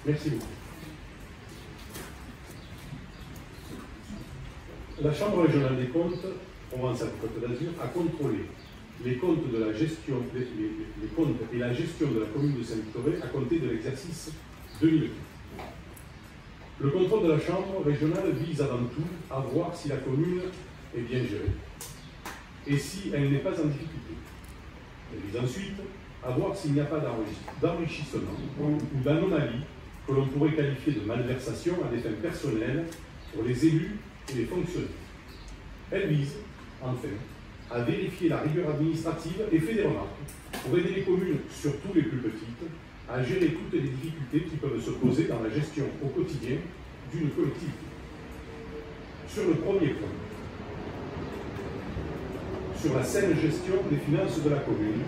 Merci beaucoup. La Chambre régionale des comptes, Provence-Alpes-Côte d'Azur, a contrôlé les comptes de la gestion, les comptes et la gestion de la commune de Saint-Victoré à compter de l'exercice 2020. Le contrôle de la Chambre régionale vise avant tout à voir si la commune est bien gérée et si elle n'est pas en difficulté. Elle vise ensuite à voir s'il n'y a pas d'enrichissement ou d'anomalie que l'on pourrait qualifier de malversation à des fins personnelles pour les élus et les fonctionnaires. Elle vise, enfin, à vérifier la rigueur administrative et fait des remarques pour aider les communes, surtout les plus petites, à gérer toutes les difficultés qui peuvent se poser dans la gestion au quotidien d'une collectivité. Sur le premier point, sur la saine gestion des finances de la commune,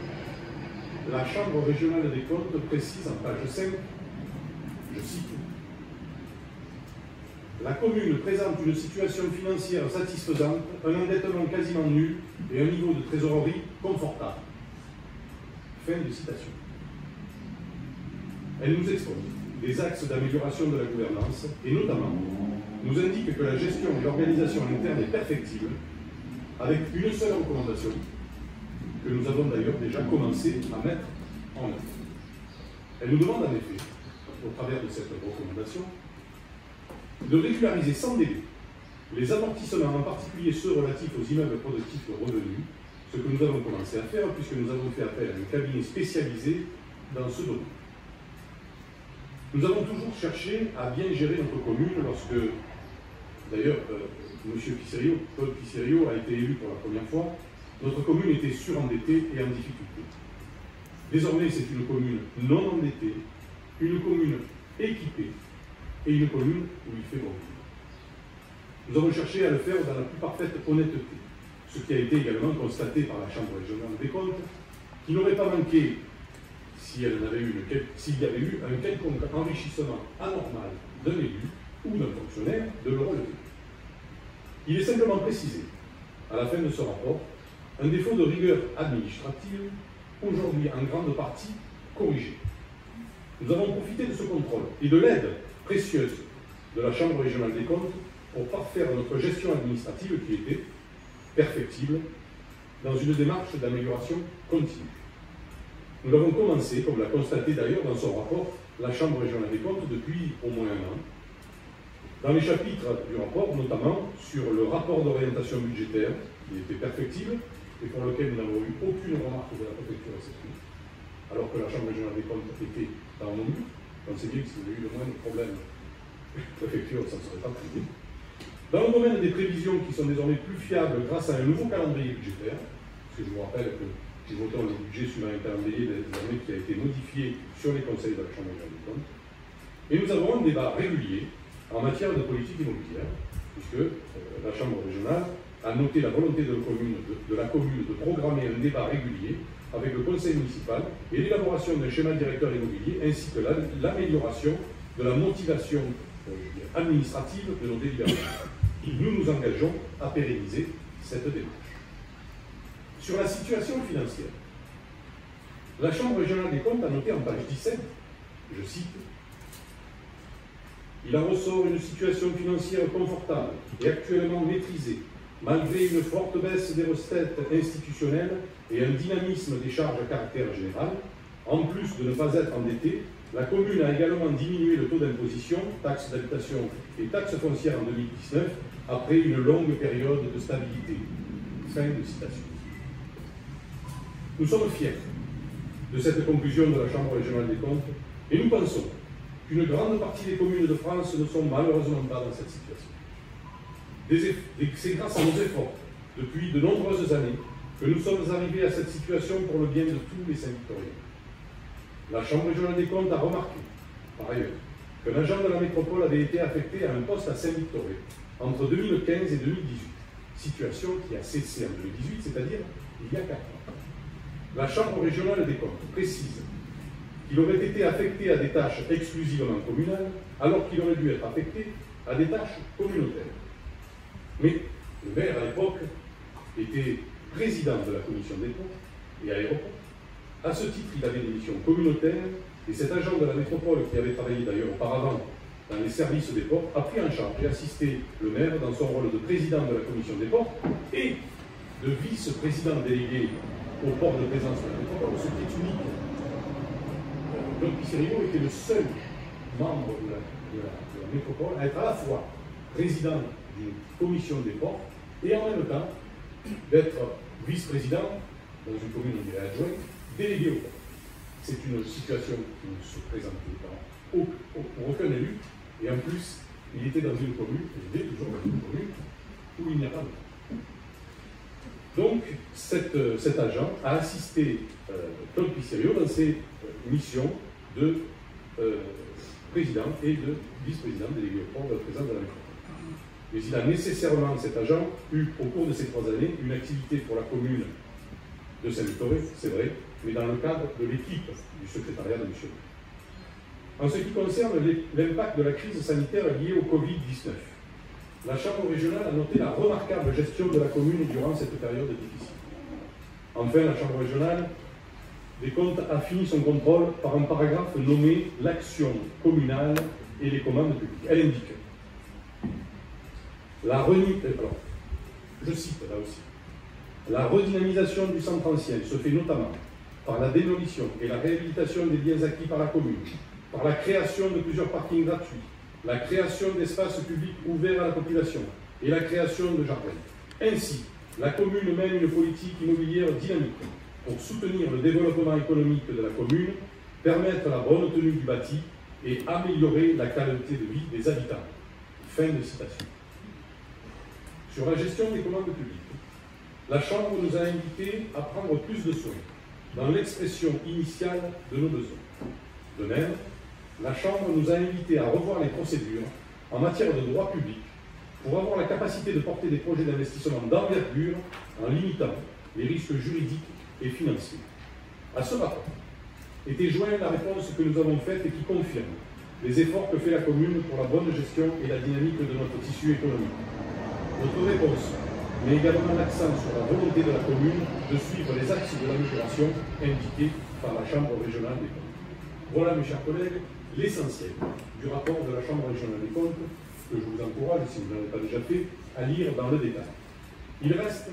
la Chambre régionale des comptes précise en page 5, je cite, la commune présente une situation financière satisfaisante, un endettement quasiment nul et un niveau de trésorerie confortable. Fin de citation. Elle nous expose des axes d'amélioration de la gouvernance et notamment nous indique que la gestion et l'organisation interne est perfectible avec une seule recommandation que nous avons d'ailleurs déjà commencé à mettre en œuvre. Elle nous demande en effet, au travers de cette recommandation, de régulariser sans délai les amortissements, en particulier ceux relatifs aux immeubles productifs de revenus, ce que nous avons commencé à faire puisque nous avons fait appel à un cabinet spécialisé dans ce domaine. Nous avons toujours cherché à bien gérer notre commune lorsque, d'ailleurs, Paul Pisserio a été élu pour la première fois, notre commune était surendettée et en difficulté. Désormais, c'est une commune non endettée, une commune équipée et une commune où il fait bon vivre. Nous avons cherché à le faire dans la plus parfaite honnêteté, ce qui a été également constaté par la Chambre régionale des comptes, qui n'aurait pas manqué, s'il y avait eu un quelconque enrichissement anormal d'un élu ou d'un fonctionnaire, de le relever. Il est simplement précisé, à la fin de ce rapport, un défaut de rigueur administrative, aujourd'hui en grande partie corrigé. Nous avons profité de ce contrôle et de l'aide précieuse de la Chambre régionale des comptes pour parfaire notre gestion administrative qui était perfectible dans une démarche d'amélioration continue. Nous l'avons commencé, comme l'a constaté d'ailleurs dans son rapport la Chambre régionale des comptes depuis au moins un an. Dans les chapitres du rapport, notamment sur le rapport d'orientation budgétaire, qui était perfectible et pour lequel nous n'avons eu aucune remarque de la préfecture exceptionnelle, alors que la Chambre régionale des comptes était dans nos murs. On sait bien que s'il y avait eu le moindre problème, la préfecture ne s'en serait pas privée. Dans le domaine des prévisions qui sont désormais plus fiables grâce à un nouveau calendrier budgétaire, parce que je vous rappelle que nous votons le budget suivant un calendrier désormais qui a été modifié sur les conseils de la Chambre régionale des comptes, et nous avons un débat régulier en matière de politique immobilière, puisque la Chambre régionale a noté la volonté de la commune de programmer un débat régulier avec le conseil municipal et l'élaboration d'un schéma directeur immobilier ainsi que l'amélioration de la motivation administrative de nos délibérations. Nous nous engageons à pérenniser cette démarche. Sur la situation financière, la Chambre régionale des comptes a noté en page 17, je cite, il en ressort une situation financière confortable et actuellement maîtrisée, malgré une forte baisse des recettes institutionnelles et un dynamisme des charges à caractère général. En plus de ne pas être endettée, la commune a également diminué le taux d'imposition, taxes d'habitation et taxes foncières en 2019, après une longue période de stabilité. Fin de citation. Nous sommes fiers de cette conclusion de la Chambre régionale des comptes et nous pensons qu'une grande partie des communes de France ne sont malheureusement pas dans cette situation. C'est grâce à nos efforts, depuis de nombreuses années, que nous sommes arrivés à cette situation pour le bien de tous les Saint-Victoriens. La Chambre régionale des comptes a remarqué, par ailleurs, qu'un agent de la métropole avait été affecté à un poste à Saint-Victoré entre 2015 et 2018, situation qui a cessé en 2018, c'est-à-dire il y a 4 ans. La Chambre régionale des comptes précise qu'il aurait été affecté à des tâches exclusivement communales, alors qu'il aurait dû être affecté à des tâches communautaires. Mais le maire, à l'époque, était président de la commission des ponts et aéroports, À ce titre, il avait des missions communautaires, et cet agent de la métropole, qui avait travaillé d'ailleurs auparavant dans les services des ports, a pris en charge et assisté le maire dans son rôle de président de la commission des ports et de vice-président délégué au port de présence de la métropole, ce qui est unique. Claude Pisserino était le seul membre de la métropole à être à la fois président d'une commission des ports et en même temps d'être vice-président dans une commune, on dirait adjoint, délégué au port. C'est une situation qui ne se présentait pas pour aucun élu, et en plus, il était dans une commune, il est toujours dans une commune, où il n'y a pas de port. Donc, cet agent a assisté Claude Pisserino dans ses missions de président et de vice-président délégué au port de présence de la métropole. Mais il a nécessairement, cet agent, eu au cours de ces 3 années une activité pour la commune de Saint-Victoré, c'est vrai, mais dans le cadre de l'équipe du secrétariat de M. En ce qui concerne l'impact de la crise sanitaire liée au Covid-19, la Chambre régionale a noté la remarquable gestion de la commune durant cette période difficile. Enfin, la Chambre régionale des comptes a fini son contrôle par un paragraphe nommé « L'action communale et les commandes publiques ». Elle indique je cite là aussi, la redynamisation du centre ancien se fait notamment par la démolition et la réhabilitation des biens acquis par la commune, par la création de plusieurs parkings gratuits, la création d'espaces publics ouverts à la population et la création de jardins. Ainsi, la commune mène une politique immobilière dynamique pour soutenir le développement économique de la commune, permettre la bonne tenue du bâti et améliorer la qualité de vie des habitants. Fin de citation. Sur la gestion des commandes publiques, la Chambre nous a invités à prendre plus de soin dans l'expression initiale de nos besoins. De même, la Chambre nous a invités à revoir les procédures en matière de droit public pour avoir la capacité de porter des projets d'investissement d'envergure en limitant les risques juridiques et financiers. À ce rapport était jointe la réponse que nous avons faite et qui confirme les efforts que fait la commune pour la bonne gestion et la dynamique de notre tissu économique. Notre réponse met également l'accent sur la volonté de la commune de suivre les axes de l'amélioration indiqués par la Chambre régionale des comptes. Voilà, mes chers collègues, l'essentiel du rapport de la Chambre régionale des comptes, que je vous encourage, si vous ne l'avez pas déjà fait, à lire dans le détail. Il reste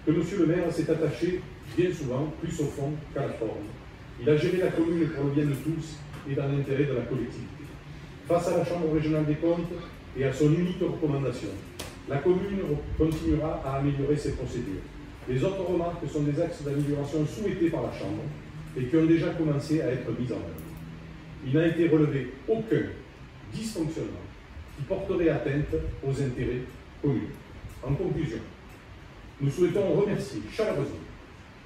que M. le maire s'est attaché bien souvent plus au fond qu'à la forme. Il a géré la commune pour le bien de tous et dans l'intérêt de la collectivité. Face à la Chambre régionale des comptes et à son unique recommandation, la commune continuera à améliorer ses procédures. Les autres remarques sont des axes d'amélioration souhaités par la Chambre et qui ont déjà commencé à être mis en œuvre. Il n'a été relevé aucun dysfonctionnement qui porterait atteinte aux intérêts communs. En conclusion, nous souhaitons remercier chaleureusement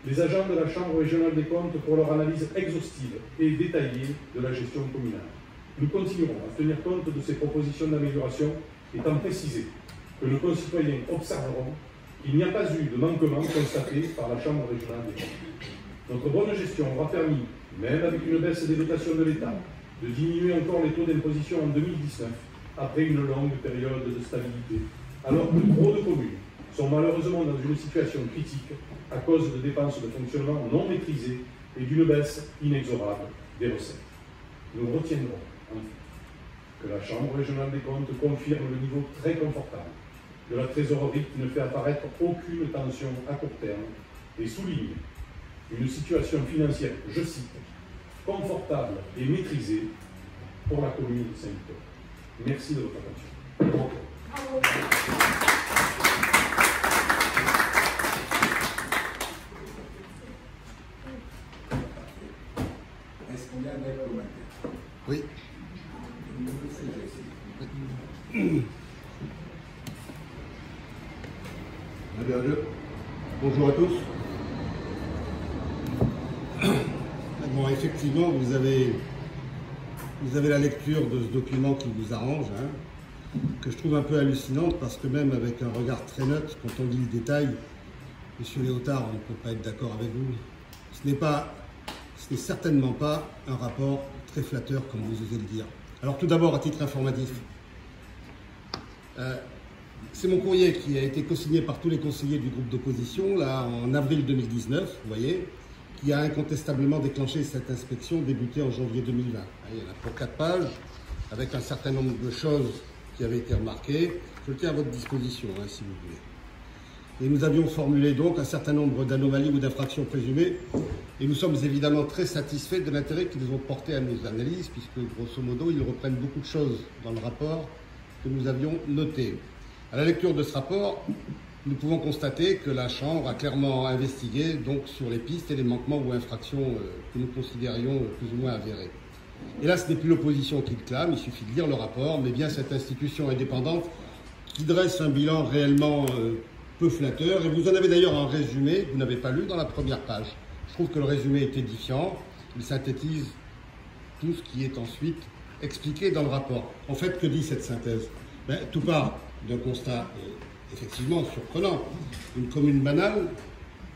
les agents de la Chambre régionale des comptes pour leur analyse exhaustive et détaillée de la gestion communale. Nous continuerons à tenir compte de ces propositions d'amélioration, étant précisé que nos concitoyens observeront qu'il n'y a pas eu de manquement constaté par la Chambre régionale des comptes. Notre bonne gestion aura permis, même avec une baisse des dotations de l'État, de diminuer encore les taux d'imposition en 2019, après une longue période de stabilité, alors que trop de communes sont malheureusement dans une situation critique à cause de dépenses de fonctionnement non maîtrisées et d'une baisse inexorable des recettes. Nous retiendrons enfin que la Chambre régionale des comptes confirme le niveau très confortable de la trésorerie qui ne fait apparaître aucune tension à court terme et souligne une situation financière, je cite, confortable et maîtrisée pour la commune de Saint-Victor. Merci de votre attention. Est-ce qu'il y a des commentaires? Oui. Bonjour à tous. Bon, effectivement, vous avez la lecture de ce document qui vous arrange, hein, que je trouve un peu hallucinante parce que même avec un regard très neutre, quand on lit le détail, Monsieur Léotard, on ne peut pas être d'accord avec vous. Ce n'est certainement pas un rapport très flatteur, comme vous osez le dire. Alors tout d'abord, à titre informatif, c'est mon courrier qui a été co-signé par tous les conseillers du groupe d'opposition, là, en avril 2019, vous voyez, qui a incontestablement déclenché cette inspection débutée en janvier 2020. Il y en a pour 4 pages, avec un certain nombre de choses qui avaient été remarquées. Je le tiens à votre disposition, si vous voulez. Et nous avions formulé donc un certain nombre d'anomalies ou d'infractions présumées, et nous sommes évidemment très satisfaits de l'intérêt qu'ils ont porté à nos analyses, puisque grosso modo, ils reprennent beaucoup de choses dans le rapport que nous avions noté. À la lecture de ce rapport, nous pouvons constater que la Chambre a clairement investigué donc sur les pistes et les manquements ou infractions que nous considérions plus ou moins avérés. Et là, ce n'est plus l'opposition qui le clame, il suffit de lire le rapport, mais bien cette institution indépendante qui dresse un bilan réellement peu flatteur. Et vous en avez d'ailleurs un résumé, vous n'avez pas lu dans la première page. Je trouve que le résumé est édifiant, il synthétise tout ce qui est ensuite expliqué dans le rapport. En fait, que dit cette synthèse? Tout part d'un constat effectivement surprenant. Une commune banale,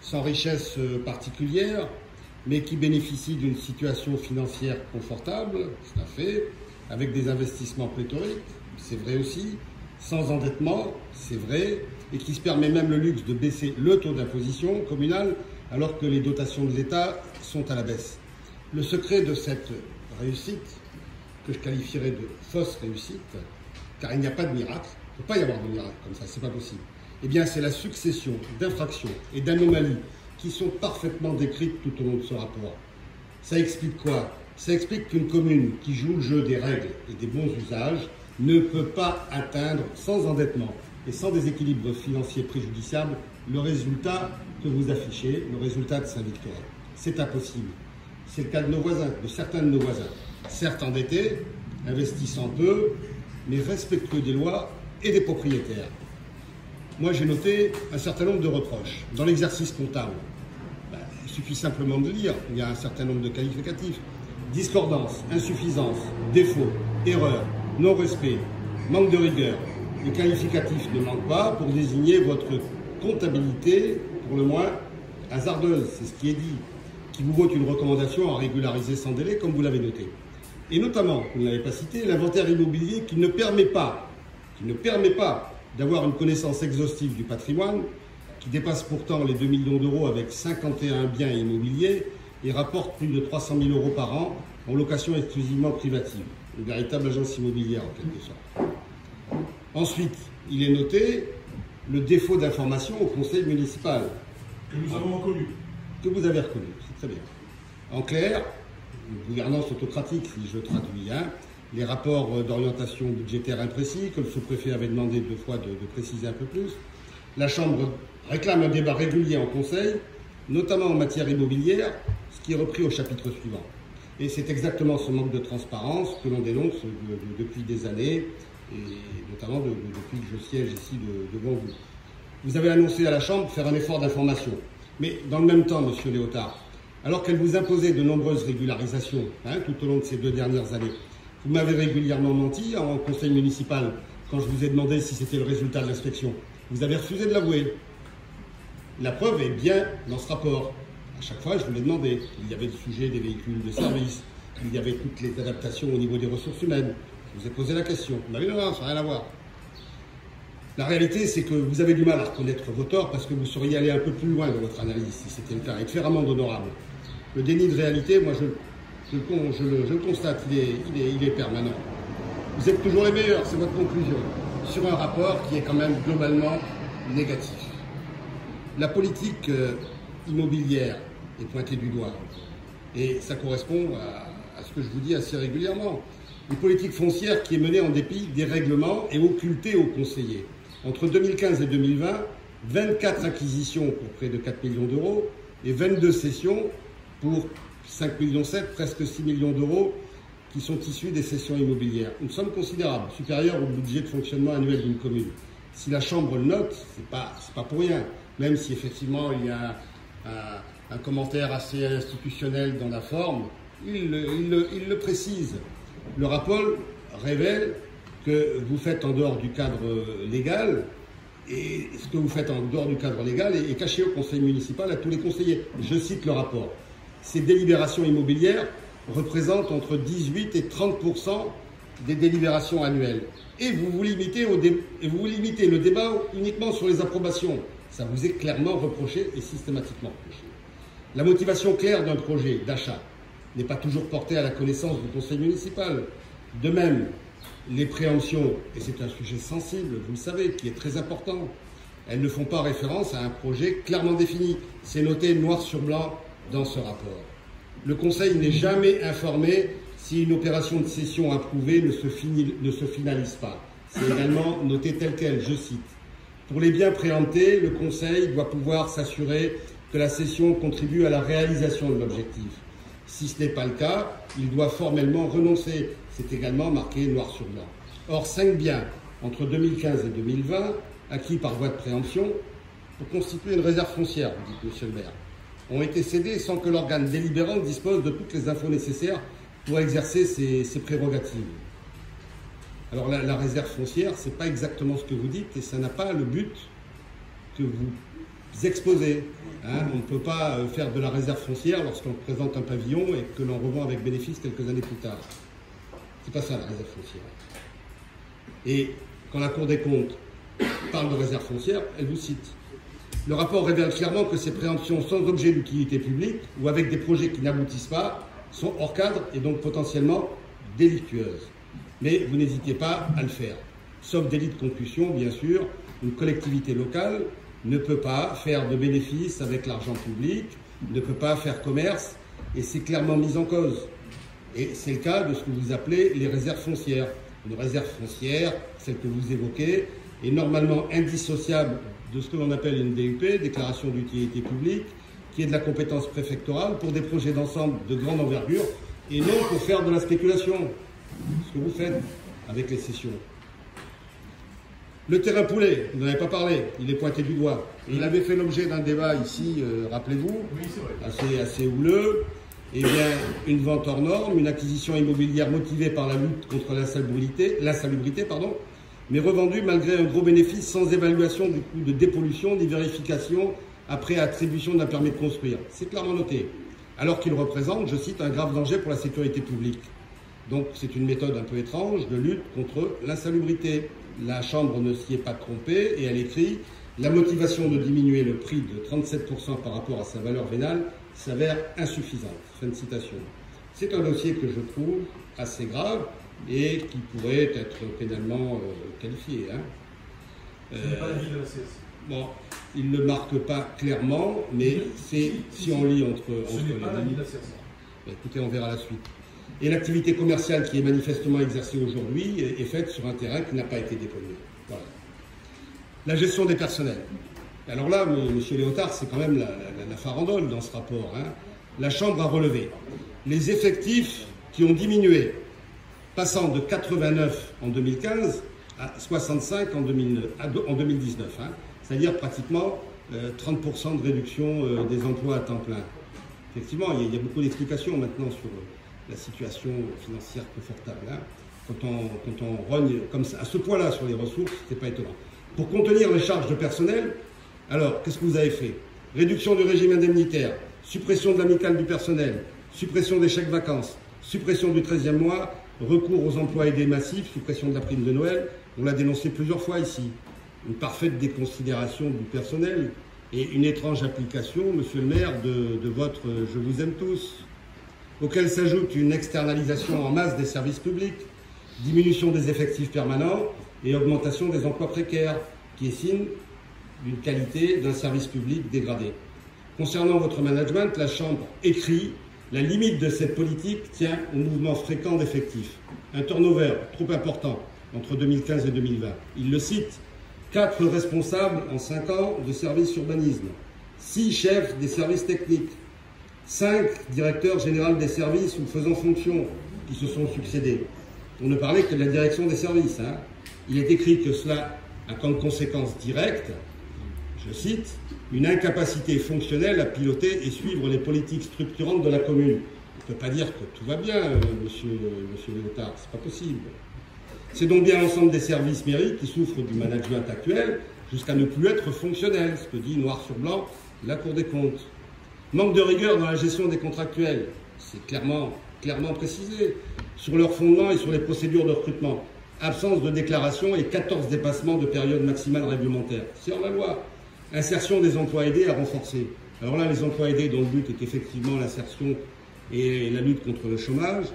sans richesse particulière, mais qui bénéficie d'une situation financière confortable, c'est un fait, avec des investissements pléthoriques, c'est vrai aussi, sans endettement, c'est vrai, et qui se permet même le luxe de baisser le taux d'imposition communale alors que les dotations de l'État sont à la baisse. Le secret de cette réussite, que je qualifierais de fausse réussite, car il n'y a pas de miracle, il ne peut pas y avoir de miracle comme ça, c'est pas possible. Eh bien, c'est la succession d'infractions et d'anomalies qui sont parfaitement décrites tout au long de ce rapport. Ça explique quoi? Ça explique qu'une commune qui joue le jeu des règles et des bons usages ne peut pas atteindre, sans endettement et sans déséquilibre financier préjudiciable, le résultat que vous affichez, le résultat de Saint-Victor. C'est impossible. C'est le cas de nos voisins, de certains de nos voisins. Certes endettés, investissant peu, mais respectueux des lois et des propriétaires. Moi, j'ai noté un certain nombre de reproches. Dans l'exercice comptable, il suffit simplement de lire, il y a un certain nombre de qualificatifs. Discordance, insuffisance, défaut, erreur, non-respect, manque de rigueur. Les qualificatifs ne manquent pas pour désigner votre comptabilité, pour le moins hasardeuse, c'est ce qui est dit, qui vous vaut une recommandation à régulariser sans délai, comme vous l'avez noté. Et notamment, vous ne l'avez pas cité, l'inventaire immobilier qui ne permet pas d'avoir une connaissance exhaustive du patrimoine, qui dépasse pourtant les 2 millions d'euros avec 51 biens immobiliers et rapporte plus de 300 000 euros par an en location exclusivement privative. Une véritable agence immobilière en quelque sorte. Ensuite, il est noté le défaut d'information au conseil municipal. Que nous avons reconnu. Que vous avez reconnu, c'est très bien. En clair, une gouvernance autocratique, si je traduis, les rapports d'orientation budgétaire imprécis, que le sous-préfet avait demandé 2 fois de préciser un peu plus. La Chambre réclame un débat régulier en conseil, notamment en matière immobilière, ce qui est repris au chapitre suivant. Et c'est exactement ce manque de transparence que l'on dénonce depuis des années, et notamment depuis que je siège ici devant vous. Vous avez annoncé à la Chambre faire un effort d'information. Mais dans le même temps, Monsieur Léotard, alors qu'elle vous imposait de nombreuses régularisations tout au long de ces 2 dernières années, vous m'avez régulièrement menti en conseil municipal quand je vous ai demandé si c'était le résultat de l'inspection. Vous avez refusé de l'avouer. La preuve est bien dans ce rapport. À chaque fois, je vous l'ai demandé. Il y avait le sujet des véhicules de service. Il y avait toutes les adaptations au niveau des ressources humaines. Je vous ai posé la question. Vous m'avez dit non, ça n'a rien à voir. La réalité, c'est que vous avez du mal à reconnaître vos torts parce que vous seriez allé un peu plus loin dans votre analyse, si c'était le cas, et de faire amende honorable. Le déni de réalité, moi, je le constate, il est permanent. Vous êtes toujours les meilleurs, c'est votre conclusion, sur un rapport qui est quand même globalement négatif. La politique immobilière est pointée du doigt, et ça correspond à ce que je vous dis assez régulièrement. Une politique foncière qui est menée en dépit des règlements et occultée aux conseillers. Entre 2015 et 2020, 24 acquisitions pour près de 4 millions d'euros et 22 cessions pour 5,7 millions, presque 6 millions d'euros qui sont issus des cessions immobilières. Une somme considérable, supérieure au budget de fonctionnement annuel d'une commune. Si la Chambre le note, c'est pas pour rien, même si effectivement il y a un commentaire assez institutionnel dans la forme, il le précise. Le rapport révèle que vous faites en dehors du cadre légal, et ce que vous faites en dehors du cadre légal est caché au conseil municipal à tous les conseillers. Je cite le rapport. Ces délibérations immobilières représentent entre 18 et 30% des délibérations annuelles. Et vous limitez le débat uniquement sur les approbations. Ça vous est clairement reproché et systématiquement reproché. La motivation claire d'un projet d'achat n'est pas toujours portée à la connaissance du conseil municipal. De même, les préemptions, et c'est un sujet sensible, vous le savez, qui est très important, elles ne font pas référence à un projet clairement défini. C'est noté noir sur blanc dans ce rapport. Le conseil n'est jamais informé si une opération de cession approuvée ne se finalise pas. C'est également noté tel quel, je cite. Pour les biens préemptés, le conseil doit pouvoir s'assurer que la cession contribue à la réalisation de l'objectif. Si ce n'est pas le cas, il doit formellement renoncer. C'est également marqué noir sur blanc. Or, 5 biens entre 2015 et 2020, acquis par voie de préemption, pour constituer une réserve foncière, vous dites monsieur le maire, ont été cédés sans que l'organe délibérant dispose de toutes les infos nécessaires pour exercer ses prérogatives. Alors la réserve foncière, ce n'est pas exactement ce que vous dites et ça n'a pas le but que vous exposez. Hein, on ne peut pas faire de la réserve foncière lorsqu'on présente un pavillon et que l'on revend avec bénéfice quelques années plus tard. C'est pas ça la réserve foncière. Et quand la Cour des comptes parle de réserve foncière, elle vous cite. Le rapport révèle clairement que ces préemptions sans objet d'utilité publique ou avec des projets qui n'aboutissent pas sont hors cadre et donc potentiellement délictueuses. Mais vous n'hésitez pas à le faire. Sauf délit de concussion, bien sûr, une collectivité locale ne peut pas faire de bénéfices avec l'argent public, ne peut pas faire commerce, et c'est clairement mis en cause. Et c'est le cas de ce que vous appelez les réserves foncières. Une réserve foncière, celle que vous évoquez, est normalement indissociable de ce que l'on appelle une DUP, déclaration d'utilité publique, qui est de la compétence préfectorale pour des projets d'ensemble de grande envergure, et non pour faire de la spéculation, ce que vous faites avec les cessions. Le terrain poulet, vous n'en avez pas parlé, il est pointé du doigt. Et il avait fait l'objet d'un débat ici, rappelez-vous, Oui, c'est vrai. assez houleux. Eh bien, une vente hors norme, une acquisition immobilière motivée par la lutte contre l'insalubrité, mais revendue malgré un gros bénéfice sans évaluation du coût de dépollution ni vérification après attribution d'un permis de construire. C'est clairement noté. Alors qu'il représente, je cite, un grave danger pour la sécurité publique. Donc c'est une méthode un peu étrange de lutte contre l'insalubrité. La Chambre ne s'y est pas trompée et elle écrit « La motivation de diminuer le prix de 37% par rapport à sa valeur vénale s'avère insuffisante. » Fin de citation. C'est un dossier que je trouve assez grave et qui pourrait être pénalement qualifié. Hein. C'est pas l'avis de la CS. Bon, il ne le marque pas clairement, mais c'est si on lit entre Ce n'est pas les l'avis lignes. de la CS. Écoutez, on verra la suite. Et l'activité commerciale qui est manifestement exercée aujourd'hui est faite sur un terrain qui n'a pas été dépollué. Voilà. La gestion des personnels. Alors là, monsieur Léotard, c'est quand même la farandole dans ce rapport. Hein. La Chambre a relevé les effectifs qui ont diminué, passant de 89 en 2015 à 65 en 2019. Hein. C'est-à-dire pratiquement 30% de réduction des emplois à temps plein. Effectivement, il y a beaucoup d'explications maintenant sur la situation financière confortable. Hein. Quand on rogne comme ça, à ce point-là sur les ressources, c'est pas étonnant. Pour contenir les charges de personnel, alors qu'est-ce que vous avez fait? Réduction du régime indemnitaire, suppression de l'amicale du personnel, suppression des chèques vacances, suppression du 13e mois, recours aux emplois aidés massifs, suppression de la prime de Noël. On l'a dénoncé plusieurs fois ici. Une parfaite déconsidération du personnel et une étrange application, monsieur le maire, de votre « je vous aime tous », auquel s'ajoute une externalisation en masse des services publics, diminution des effectifs permanents et augmentation des emplois précaires, qui est signe d'une qualité d'un service public dégradé. Concernant votre management, la Chambre écrit « La limite de cette politique tient au mouvement fréquent d'effectifs. Un turnover trop important entre 2015 et 2020. » Il le cite. 4 responsables en 5 ans de services urbanisme, 6 chefs des services techniques, 5 directeurs généraux des services ou faisant fonction qui se sont succédés. Pour ne parler que de la direction des services. Hein. Il est écrit que cela a comme conséquence directe, je cite, une incapacité fonctionnelle à piloter et suivre les politiques structurantes de la commune. On ne peut pas dire que tout va bien, monsieur Léotard, c'est pas possible. C'est donc bien l'ensemble des services mairies qui souffrent du management actuel jusqu'à ne plus être fonctionnels, ce que dit noir sur blanc la Cour des comptes. Manque de rigueur dans la gestion des contractuels, c'est clairement précisé, sur leur fondement et sur les procédures de recrutement. Absence de déclaration et 14 dépassements de période maximale réglementaire. C'est hors la loi. Insertion des emplois aidés à renforcer. Alors là, les emplois aidés dont le but est effectivement l'insertion et la lutte contre le chômage.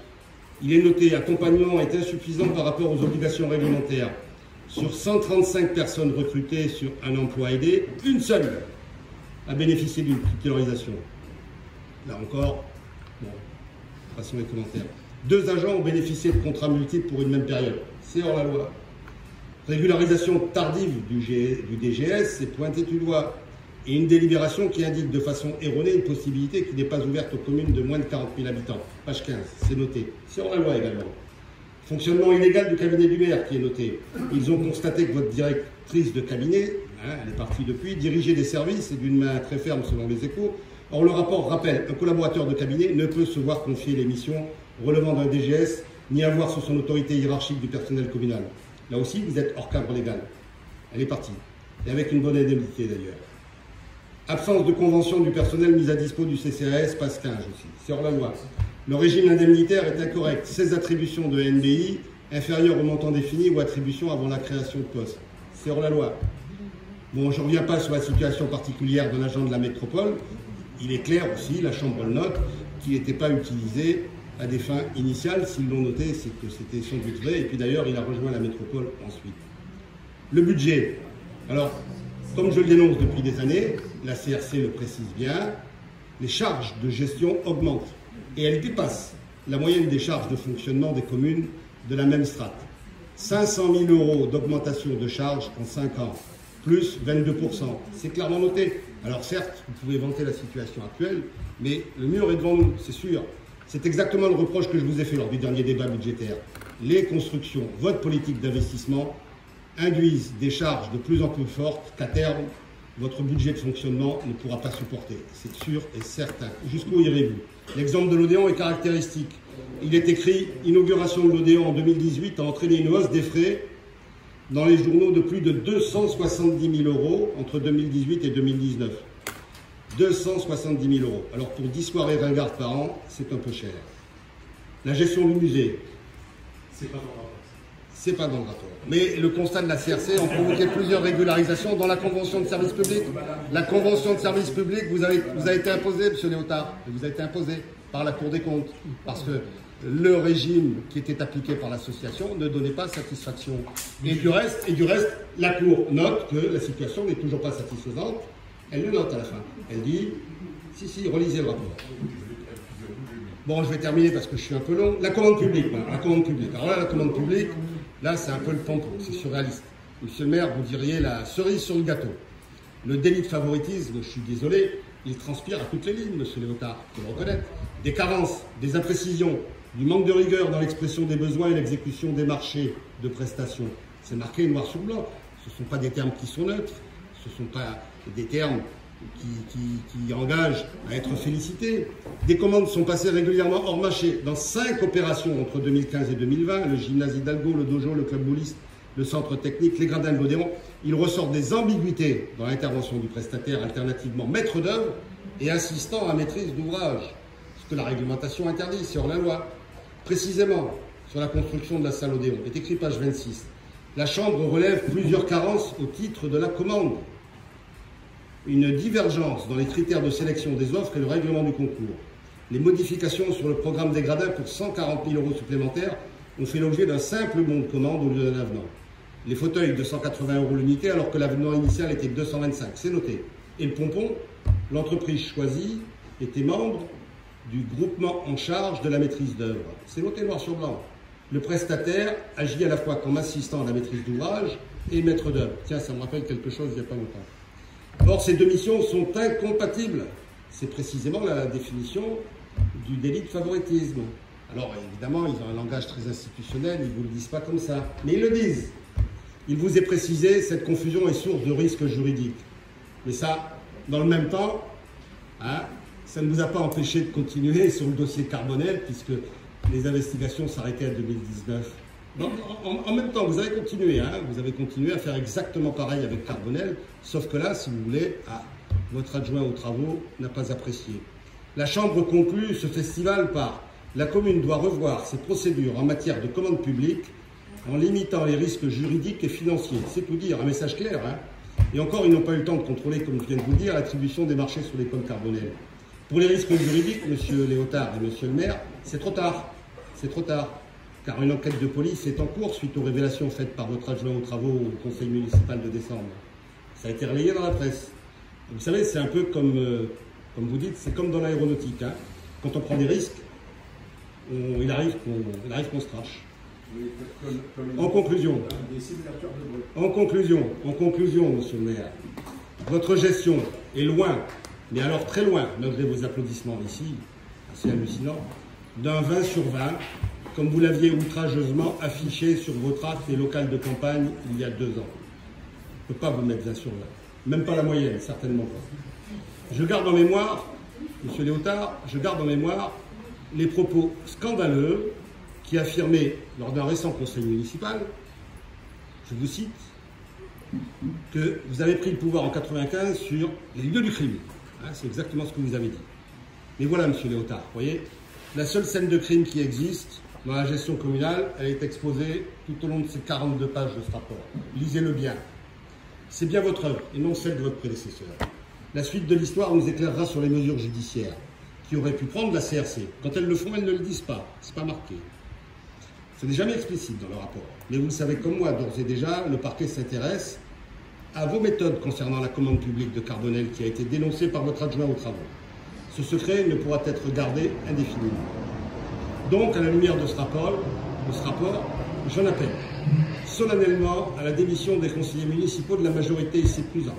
Il est noté, accompagnement est insuffisant par rapport aux obligations réglementaires. Sur 135 personnes recrutées sur un emploi aidé, une seule a bénéficié d'une titularisation. Là encore, bon, passons les commentaires. 2 agents ont bénéficié de contrats multiples pour une même période. C'est hors la loi. Régularisation tardive du DGS, c'est pointé du doigt. Et une délibération qui indique de façon erronée une possibilité qui n'est pas ouverte aux communes de moins de 40 000 habitants. Page 15, c'est noté. C'est hors la loi également. Fonctionnement illégal du cabinet du maire qui est noté. Ils ont constaté que votre directrice de cabinet, elle est partie depuis, dirigeait des services et d'une main très ferme selon les Échos. Or, le rapport rappelle qu'un collaborateur de cabinet ne peut se voir confier les missions relevant d'un DGS ni avoir sous son autorité hiérarchique du personnel communal. Là aussi, vous êtes hors cadre légal. Elle est partie. Et avec une bonne indemnité d'ailleurs. Absence de convention du personnel mise à dispo du CCAS, passe 15 aussi. C'est hors la loi. Le régime indemnitaire est incorrect. 16 attributions de NBI inférieures au montant défini ou attributions avant la création de poste. C'est hors la loi. Bon, je ne reviens pas sur la situation particulière d'un agent de la métropole. Il est clair aussi, la Chambre le note, qu'il n'était pas utilisé à des fins initiales. S'ils l'ont noté, c'est que c'était sans doute vrai. Et puis d'ailleurs, il a rejoint la métropole ensuite. Le budget. Alors, comme je le dénonce depuis des années, la CRC le précise bien, les charges de gestion augmentent. Et elles dépassent la moyenne des charges de fonctionnement des communes de la même strate. 500 000 € d'augmentation de charges en 5 ans, plus 22%. C'est clairement noté. Alors certes, vous pouvez vanter la situation actuelle, mais le mur est devant nous, c'est sûr. C'est exactement le reproche que je vous ai fait lors du dernier débat budgétaire. Les constructions, votre politique d'investissement, induisent des charges de plus en plus fortes qu'à terme, votre budget de fonctionnement ne pourra pas supporter. C'est sûr et certain. Jusqu'où irez-vous? L'exemple de l'Odéon est caractéristique. Il est écrit « Inauguration de l'Odéon en 2018 a entraîné une hausse des frais dans les journaux de plus de 270 000 € entre 2018 et 2019. 270 000 €. Alors pour 10 soirées ringardes par an, c'est un peu cher. La gestion du musée. C'est pas dans le rapport. C'est pas dans le rapport. Mais le constat de la CRC a provoqué plusieurs régularisations dans la convention de service public. La convention de service public vous a été imposée, M. Léotard, vous a été imposée par la Cour des comptes. Parce que le régime qui était appliqué par l'association ne donnait pas satisfaction. Et du reste, la Cour note que la situation n'est toujours pas satisfaisante. Elle le note à la fin. Elle dit, si, relisez le rapport. Bon, je vais terminer parce que je suis un peu long. La commande publique. La commande publique. Alors là, la commande publique, là, c'est un peu le tampon, c'est surréaliste. Monsieur le maire, vous diriez la cerise sur le gâteau. Le délit de favoritisme, je suis désolé, il transpire à toutes les lignes, monsieur Léotard, il faut le reconnaître. Des carences, des imprécisions, du manque de rigueur dans l'expression des besoins et l'exécution des marchés de prestations. C'est marqué noir sur blanc. Ce ne sont pas des termes qui sont neutres, ce ne sont pas des termes qui engagent à être félicités. Des commandes sont passées régulièrement hors marché dans 5 opérations entre 2015 et 2020, le gymnase Hidalgo, le dojo, le club bouliste, le centre technique, les gradins de l'Odéon. Il ressort des ambiguïtés dans l'intervention du prestataire, alternativement maître d'œuvre et assistant à maîtrise d'ouvrage, ce que la réglementation interdit, c'est hors la loi. Précisément, sur la construction de la salle Odéon, est écrit page 26. La Chambre relève plusieurs carences au titre de la commande. Une divergence dans les critères de sélection des offres et le règlement du concours. Les modifications sur le programme des gradins pour 140 000 € supplémentaires ont fait l'objet d'un simple bon de commande au lieu d'un avenant. Les fauteuils de 180 € l'unité alors que l'avenant initial était de 225, c'est noté. Et le pompon, l'entreprise choisie était membre du groupement en charge de la maîtrise d'œuvre. C'est noté noir sur blanc. Le prestataire agit à la fois comme assistant à la maîtrise d'ouvrage et maître d'œuvre. Tiens, ça me rappelle quelque chose il n'y a pas longtemps. Or, ces deux missions sont incompatibles. C'est précisément la définition du délit de favoritisme. Alors, évidemment, ils ont un langage très institutionnel, ils ne vous le disent pas comme ça. Mais ils le disent. Il vous est précisé, cette confusion est source de risques juridiques. Mais ça, dans le même temps, ça ne vous a pas empêché de continuer sur le dossier Carbonel, puisque les investigations s'arrêtaient en 2019. Donc, en même temps, vous avez continué à faire exactement pareil avec Carbonel, sauf que là, si vous voulez, votre adjoint aux travaux n'a pas apprécié. La Chambre conclut ce festival par « La commune doit revoir ses procédures en matière de commande publique en limitant les risques juridiques et financiers ». C'est tout dire, un message clair. Et encore, ils n'ont pas eu le temps de contrôler, comme je viens de vous le dire, l'attribution des marchés sur les pommes Carbonel. Pour les risques juridiques, monsieur Léotard et monsieur le maire, c'est trop tard. C'est trop tard. Car une enquête de police est en cours suite aux révélations faites par votre adjoint aux travaux au conseil municipal de décembre. Ça a été relayé dans la presse. Vous savez, c'est un peu comme vous dites, c'est comme dans l'aéronautique. Hein. Quand on prend des risques, il arrive qu'on se crache. En conclusion, monsieur le maire, votre gestion est loin, mais alors très loin, malgré vos applaudissements ici, c'est hallucinant, d'un 20 sur 20, comme vous l'aviez outrageusement affiché sur votre acte et local de campagne il y a 2 ans. Je ne peux pas vous mettre 20 sur 20, même pas la moyenne, certainement pas. Je garde en mémoire, monsieur Léotard, les propos scandaleux qui affirmait lors d'un récent conseil municipal, je vous cite, que vous avez pris le pouvoir en 1995 sur les lieux du crime. Hein, c'est exactement ce que vous avez dit. Mais voilà, monsieur Léotard, vous voyez, la seule scène de crime qui existe dans la gestion communale, elle est exposée tout au long de ces 42 pages de ce rapport. Lisez-le bien. C'est bien votre œuvre et non celle de votre prédécesseur. La suite de l'histoire nous éclairera sur les mesures judiciaires qui auraient pu prendre la CRC. Quand elles le font, elles ne le disent pas. C'est pas marqué. Ce n'est jamais explicite dans le rapport. Mais vous le savez comme moi, d'ores et déjà, le parquet s'intéresse à vos méthodes concernant la commande publique de Carbonel qui a été dénoncée par votre adjoint aux travaux. Ce secret ne pourra être gardé indéfiniment. Donc, à la lumière de ce rapport, j'en appelle solennellement à la démission des conseillers municipaux de la majorité ici présente.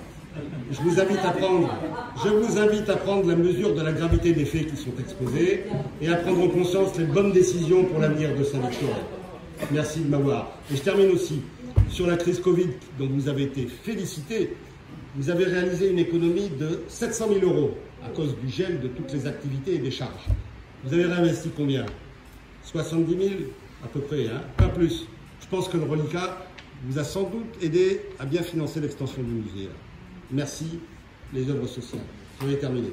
Je vous invite à prendre la mesure de la gravité des faits qui sont exposés et à prendre en conscience les bonnes décisions pour l'avenir de Saint-Victor. Merci de m'avoir. Et je termine aussi sur la crise Covid dont vous avez été félicité. Vous avez réalisé une économie de 700 000 € à cause du gel de toutes les activités et des charges. Vous avez réinvesti combien? 70 000 à peu près, hein? Pas plus. Je pense que le reliquat vous a sans doute aidé à bien financer l'extension du musée. Merci, les œuvres sociales. J'en ai terminé.